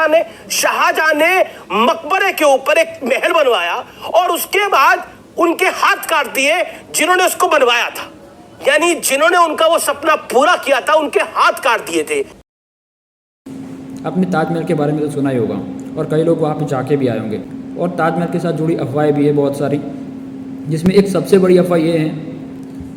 शाहजहां ने मकबरे के ऊपर एक महल बनवाया और उसके बाद उनके हाथ काट दिए जिन्होंने उसको बनवाया था, यानी जिन्होंने उनका वो सपना पूरा किया था उनके हाथ काट दिए थे। आपने ताजमहल के बारे में तो सुना ही होगा और कई लोग वहाँ पे जाके भी आए होंगे, और ताजमहल के साथ जुड़ी अफवाहें भी है बहुत सारी, जिसमें एक सबसे बड़ी अफवाह ये है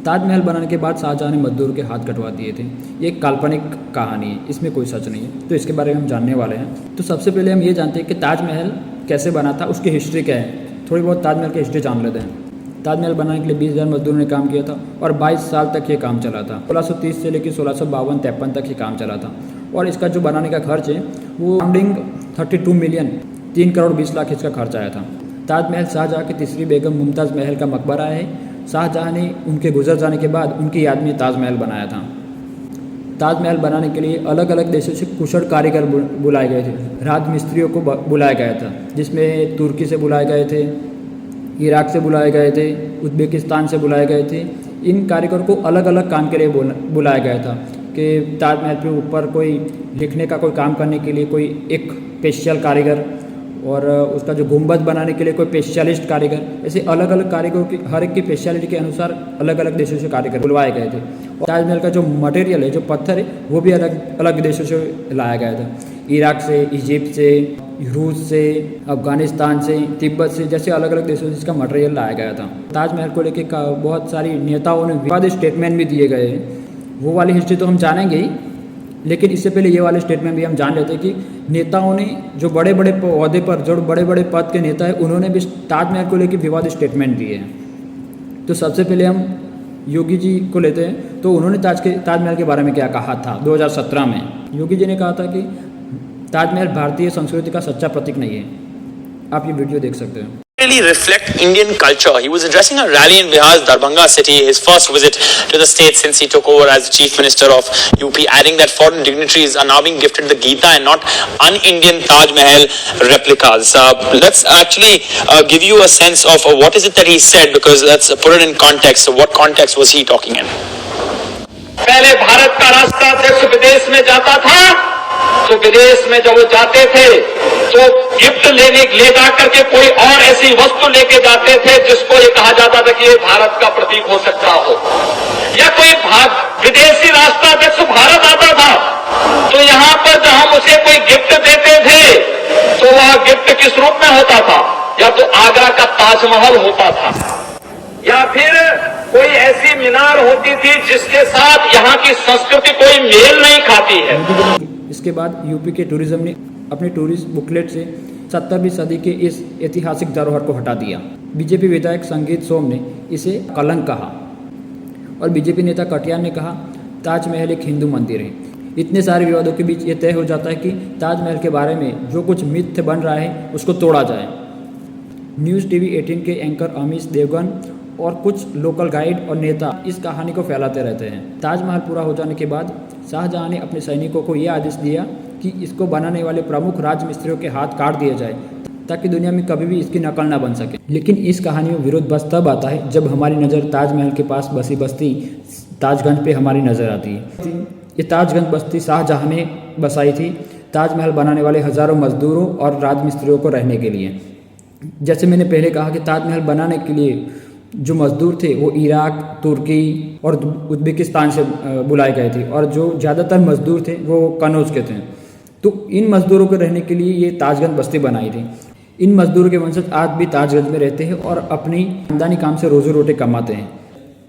ताजमहल बनाने के बाद शाहजहां ने मजदूर के हाथ कटवा दिए थे। ये एक काल्पनिक कहानी है, इसमें कोई सच नहीं है, तो इसके बारे में हम जानने वाले हैं। तो सबसे पहले हम ये जानते हैं कि ताजमहल कैसे बना था, उसकी हिस्ट्री क्या है। थोड़ी बहुत ताजमहल की हिस्ट्री जान लेते हैं। ताजमहल बनाने के लिए 20,000 मजदूरों ने काम किया था और 22 साल तक ये काम चला था। 1630 से लेकर 1652-53 तक ये काम चला था, और इसका जो बनाने का खर्च है वो राउंडिंग 32 मिलियन 3 करोड़ 20 लाख इसका खर्च आया था। ताजमहल शाहजहां की तीसरी बेगम मुमताज़ महल का मकबरा है। शाहजहां ने उनके गुजर जाने के बाद उनकी याद में ताजमहल बनाया था। ताजमहल बनाने के लिए अलग अलग देशों से कुशल कारीगर बुलाए गए थे, राजमिस्त्रियों को बुलाया गया था, जिसमें तुर्की से बुलाए गए थे, इराक से बुलाए गए थे, उज़्बेकिस्तान से बुलाए गए थे। इन कारीगर को अलग अलग काम के लिए बुलाया गया था कि ताजमहल के ऊपर कोई लिखने का कोई काम करने के लिए कोई एक स्पेशल कारीगर, और उसका जो गुंबद बनाने के लिए कोई स्पेशलिस्ट कारीगर, ऐसे अलग अलग कारीगरों की हर एक की स्पेशलिटी के अनुसार अलग अलग देशों से कारीगर बुलवाए गए थे। और ताजमहल का जो मटेरियल है, जो पत्थर है, वो भी अलग अलग देशों से लाया गया था, इराक से, इजिप्ट से, रूस से, अफगानिस्तान से, तिब्बत से, जैसे अलग अलग देशों से इसका मटेरियल लाया गया था। ताजमहल को लेकर बहुत सारी नेताओं ने विवादित स्टेटमेंट भी दिए गए हैं, वो वाली हिस्ट्री तो हम जानेंगे ही, लेकिन इससे पहले ये वाले स्टेटमेंट भी हम जान लेते हैं कि नेताओं ने जो बड़े बड़े पौधे पर, जो बड़े बड़े पद के नेता हैं, उन्होंने भी ताजमहल को लेकर विवादित स्टेटमेंट दिए हैं। तो सबसे पहले हम योगी जी को लेते हैं। तो उन्होंने ताजमहल के बारे में क्या कहा था 2017 में। योगी जी ने कहा था कि ताजमहल भारतीय संस्कृति का सच्चा प्रतीक नहीं है। आप ये वीडियो देख सकते हैं। Really reflect Indian culture. He was addressing a rally in Bihar's Darbhanga city, his first visit to the state since he took over as the chief minister of UP, adding that foreign dignitaries are now being gifted the Gita and not un-Indian Taj Mahal replicas. Let's actually give you a sense of what is it that he said, because let's put it in context. So what context was he talking in? पहले भारत का राष्ट्राध्यक्ष विदेश में जाता था, तो विदेश में जब वो जाते थे तो गिफ्ट ले जा करके कोई और ऐसी वस्तु लेके जाते थे जिसको ये कहा जाता था कि ये भारत का प्रतीक हो सकता हो। या कोई विदेशी राष्ट्राध्यक्ष भारत आता था तो यहाँ पर जब हम उसे कोई गिफ्ट देते थे तो वह गिफ्ट किस रूप में होता था? या तो आगरा का ताजमहल होता था, या फिर कोई ऐसी मीनार होती थी जिसके साथ यहाँ की संस्कृति कोई मेल नहीं खाती है। इसके बाद यूपी के टूरिज्म ने अपने टूरिस्ट बुकलेट से 17वीं सदी के इस ऐतिहासिक धरोहर को हटा दिया। बीजेपी विधायक संगीत सोम ने इसे कलंक कहा, और बीजेपी नेता कटियार ने कहा ताजमहल एक हिंदू मंदिर है। इतने सारे विवादों के बीच ये तय हो जाता है कि ताजमहल के बारे में जो कुछ मिथ बन रहा है उसको तोड़ा जाए। न्यूज़ टीवी 18 के एंकर अमीश देवगन और कुछ लोकल गाइड और नेता इस कहानी को फैलाते रहते हैं। ताजमहल पूरा हो जाने के बाद शाहजहां ने अपने सैनिकों को यह आदेश दिया कि इसको बनाने वाले प्रमुख राजमिस्त्रियों के हाथ काट दिए जाए, ताकि दुनिया में कभी भी इसकी नकल ना बन सके। लेकिन इस कहानी में विरोध बस तब आता है जब हमारी नज़र ताजमहल के पास बसी बस्ती ताजगंज पे हमारी नज़र आती है। ये ताजगंज बस्ती शाहजहां ने बसाई थी, ताजमहल बनाने वाले हज़ारों मजदूरों और राजमिस्त्रियों को रहने के लिए। जैसे मैंने पहले कहा कि ताजमहल बनाने के लिए जो मजदूर थे वो इराक, तुर्की और उज़्बेकिस्तान से बुलाए गए थे, और जो ज़्यादातर मजदूर थे वो कनौज के थे। तो इन मजदूरों को रहने के लिए ये ताजगंज बस्ती बनाई थी। इन मजदूरों के वंशज आज भी ताजगंज में रहते हैं और अपनी खानदानी काम से रोजी रोटी कमाते हैं।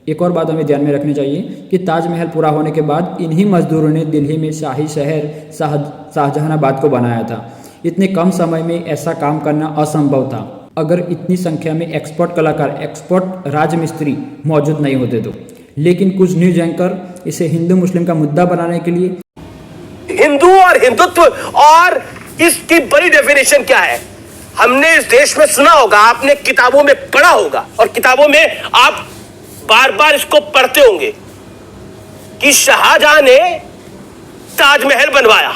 एक और बात हमें ध्यान में रखनी चाहिए कि ताजमहल पूरा होने के बाद इन्हीं मजदूरों ने दिल्ली में शाही शहर शाहजहानाबाद को बनाया था। इतने कम समय में ऐसा काम करना असंभव था अगर इतनी संख्या में एक्सपर्ट कलाकार, एक्सपर्ट राजमिस्त्री मौजूद नहीं होते तो। लेकिन कुछ न्यूज एंकर इसे हिंदू मुस्लिम का मुद्दा बनाने के लिए, हिंदू और हिंदुत्व और इसकी बड़ी डेफिनेशन क्या है हमने इस देश में सुना होगा, आपने किताबों में पढ़ा होगा, और किताबों में आप बार बार इसको पढ़ते होंगे कि शाहजहां ने ताजमहल बनवाया,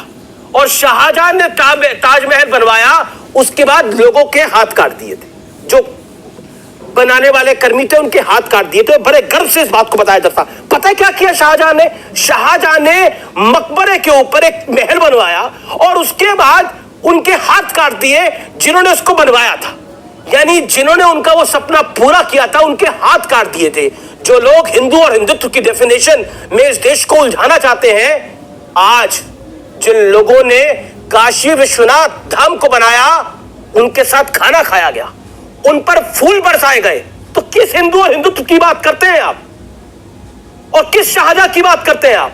और शाहजहां ने ताजमहल बनवाया उसके बाद लोगों के हाथ काट दिए थे, जो बनाने वाले कर्मी थे उनके हाथ काट दिए थे। बड़े गर्व से इस बात को बताया जाता। पता है क्या किया शाहजहां ने? शाहजहां ने मकबरे के ऊपर एक महल बनवाया और उसके बाद उनके हाथ काट दिए जिन्होंने उसको बनवाया था, यानी जिन्होंने उनका वो सपना पूरा किया था उनके हाथ काट दिए थे। जो लोग हिंदू और हिंदुत्व की डेफिनेशन में इस देश को उलझाना चाहते हैं, आज जिन लोगों ने काशी विश्वनाथ धाम को बनाया उनके साथ खाना खाया गया, उन पर फूल बरसाए गए, तो किस हिंदू और हिंदुत्व की बात करते हैं आप और किस शाहजहां की बात करते हैं आप?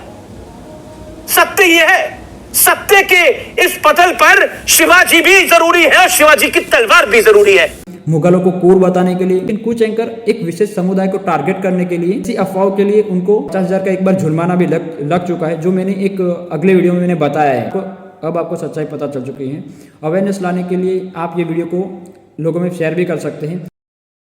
सत्य यह है, सत्य के इस पटल पर शिवाजी भी जरूरी है और शिवाजी की तलवार भी जरूरी है। मुगलों को कूर बताने के लिए, लेकिन कुछ एंकर एक विशेष समुदाय को टारगेट करने के लिए, इसी अफवाहों के लिए उनको 50,000 का एक बार जुर्माना भी लग चुका है, जो मैंने एक अगले वीडियो में मैंने बताया है। तो अब आपको सच्चाई पता चल चुकी है। अवेयरनेस लाने के लिए आप ये वीडियो को लोगों में शेयर भी कर सकते हैं।